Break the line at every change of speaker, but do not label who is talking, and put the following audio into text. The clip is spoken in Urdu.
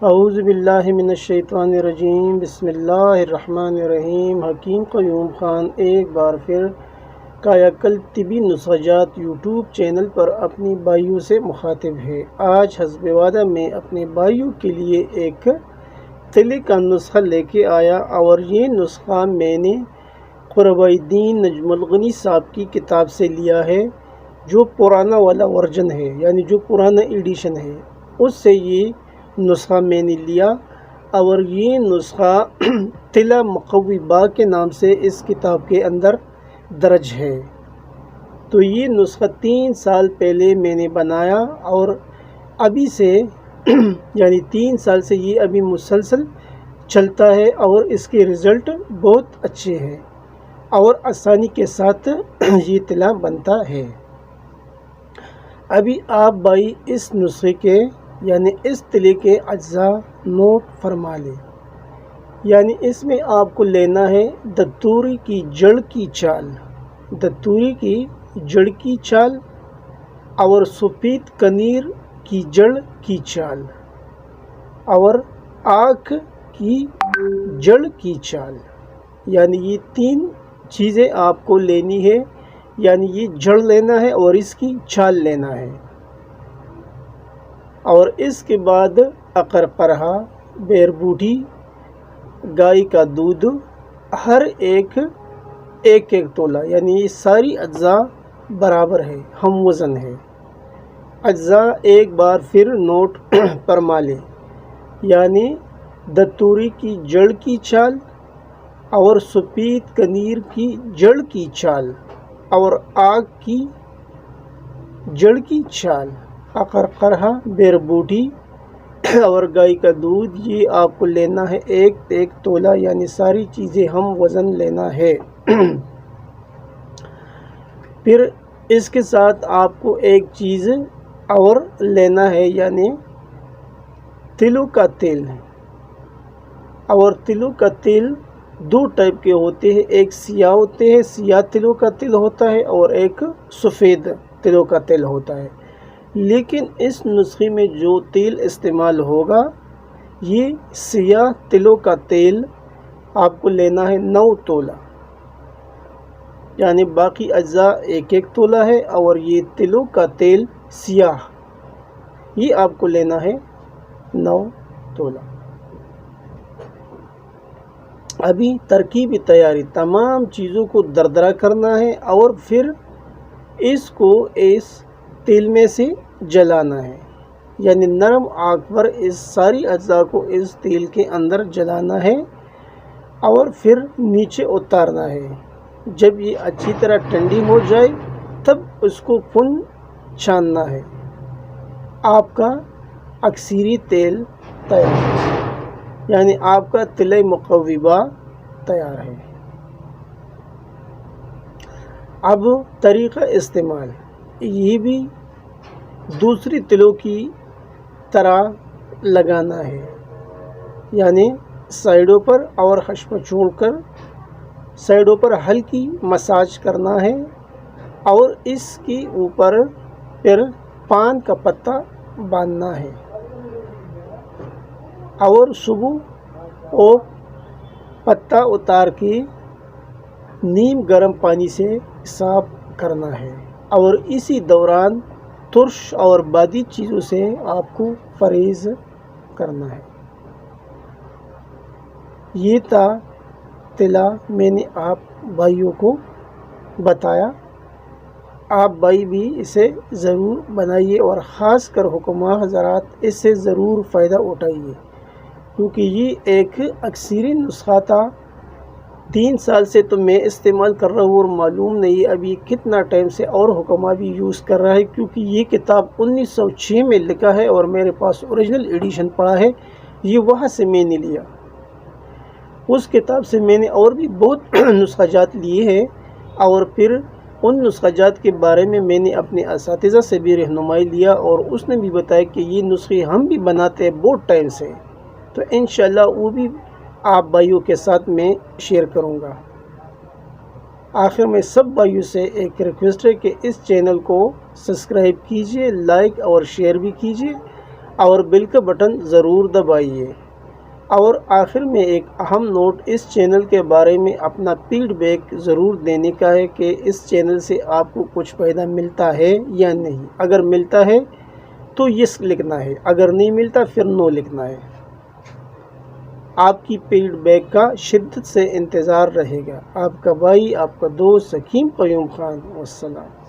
اعوذ باللہ من الشیطان الرجیم، بسم اللہ الرحمن الرحیم۔ حکیم قیوم خان ایک بار پھر کایاکلپ طبی نسخجات یوٹیوب چینل پر اپنی بھائیوں سے مخاطب ہے۔ آج حسب وعدہ میں اپنے بھائیوں کے لیے ایک تلے کا نسخہ لے کے آیا، اور یہ نسخہ میں نے قربائی دین نجم الغنی صاحب کی کتاب سے لیا ہے، جو پرانا والا ورژن ہے، یعنی جو پرانا ایڈیشن ہے، اس سے یہ نسخہ میں نے لیا۔ اور یہ نسخہ تلہ مقوی با کے نام سے اس کتاب کے اندر درج ہے۔ تو یہ نسخہ 3 سال پہلے میں نے بنایا، اور ابھی سے یعنی 3 سال سے یہ ابھی مسلسل چلتا ہے، اور اس کے رزلٹ بہت اچھے ہیں، اور آسانی کے ساتھ یہ تلہ بنتا ہے۔ ابھی آپ بھائی اس نسخے کے یعنی اس تلے کے اجزاء نوٹ فرما لیں۔ یعنی اس میں آپ کو لینا ہے دتوری کی جڑ کی چال، دتوری کی جڑ کی چال، اور سفید کنیر کی جڑ کی چال، اور آنکھ کی جڑ کی چال۔ یعنی یہ 3 چیزیں آپ کو لینی ہے، یعنی یہ جڑ لینا ہے اور اس کی چھال لینا ہے۔ اور اس کے بعد عقر پرہا، بیر بوٹی، گائے کا دودھ، ہر ایک ایک تولہ، یعنی یہ ساری اجزاء برابر ہے، ہم وزن ہے۔ اجزاء ایک بار پھر نوٹ فرما لیں۔ یعنی دتوری کی جڑ کی چال، اور سفید کنیر کی جڑ کی چال، اور آگ کی جڑ کی چال، عقر قرہا، بیر بوٹی اور گائے کا دودھ، یہ آپ کو لینا ہے ایک تولہ، یعنی ساری چیزیں ہم وزن لینا ہے۔ پھر اس کے ساتھ آپ کو ایک چیز اور لینا ہے، یعنی تلوں کا تیل۔ اور تلوں کا تیل 2 ٹائپ کے ہوتے ہیں، ایک سیاہ ہوتے ہیں، سیاہ تلوں کا تیل ہوتا ہے، اور ایک سفید تلوں کا تیل ہوتا ہے۔ لیکن اس نسخے میں جو تیل استعمال ہوگا، یہ سیاہ تلوں کا تیل آپ کو لینا ہے 9 تولہ، یعنی باقی اجزاء ایک تولہ ہے، اور یہ تلوں کا تیل سیاہ، یہ آپ کو لینا ہے 9 تولہ۔ ابھی ترکیبی تیاری، تمام چیزوں کو دردرا کرنا ہے، اور پھر اس کو اس تیل میں سے جلانا ہے، یعنی نرم آگ پر اس ساری اجزاء کو اس تیل کے اندر جلانا ہے، اور پھر نیچے اتارنا ہے۔ جب یہ اچھی طرح ٹھنڈی ہو جائے تب اس کو چھاننا ہے۔ آپ کا اکثری تیل تیار ہے، یعنی آپ کا تلہ مقوی با تیار ہے۔ اب طریقہ استعمال، یہ بھی دوسری تلوں کی طرح لگانا ہے، یعنی سائیڈوں پر اور خشم چھوڑ کر سائیڈوں پر ہلکی مساج کرنا ہے، اور اس کے اوپر پھر پان کا پتہ باندھنا ہے، اور صبح وہ پتہ اتار کے نیم گرم پانی سے صاف کرنا ہے، اور اسی دوران ترش اور بادی چیزوں سے آپ کو پرہیز کرنا ہے۔ یہ تھا تلہ، میں نے آپ بھائیوں کو بتایا۔ آپ بھائی بھی اسے ضرور بنائیے، اور خاص کر حکماء حضرات اس سے ضرور فائدہ اٹھائیے، کیونکہ یہ ایک اکثری نسخہ تھا۔ 3 سال سے تو میں استعمال کر رہا ہوں، اور معلوم نہیں ابھی کتنا ٹائم سے اور حکماء بھی یوز کر رہا ہے، کیونکہ یہ کتاب 1906 میں لکھا ہے، اور میرے پاس اوریجنل ایڈیشن پڑا ہے، یہ وہاں سے میں نے لیا۔ اس کتاب سے میں نے اور بھی بہت نسخہ جات لیے ہیں، اور پھر ان نسخہ جات کے بارے میں نے اپنے اساتذہ سے بھی رہنمائی لیا، اور اس نے بھی بتایا کہ یہ نسخے ہم بھی بناتے ہیں بہت ٹائم سے، تو انشاءاللہ وہ بھی آپ بھائیوں کے ساتھ میں شیئر کروں گا۔ آخر میں سب بھائیوں سے ایک ریکویسٹ ہے کہ اس چینل کو سبسکرائب کیجئے، لائک اور شیئر بھی کیجئے، اور بیل کا بٹن ضرور دبائیے۔ اور آخر میں ایک اہم نوٹ، اس چینل کے بارے میں اپنا فیڈ بیک ضرور دینے کا ہے کہ اس چینل سے آپ کو کچھ فائدہ ملتا ہے یا نہیں۔ اگر ملتا ہے تو یس لکھنا ہے، اگر نہیں ملتا پھر نو لکھنا ہے۔ آپ کی فیڈ بیک کا شدت سے انتظار رہے گا۔ آپ کا بھائی، آپ کا دوست حکیم قیوم خان۔ والسلام۔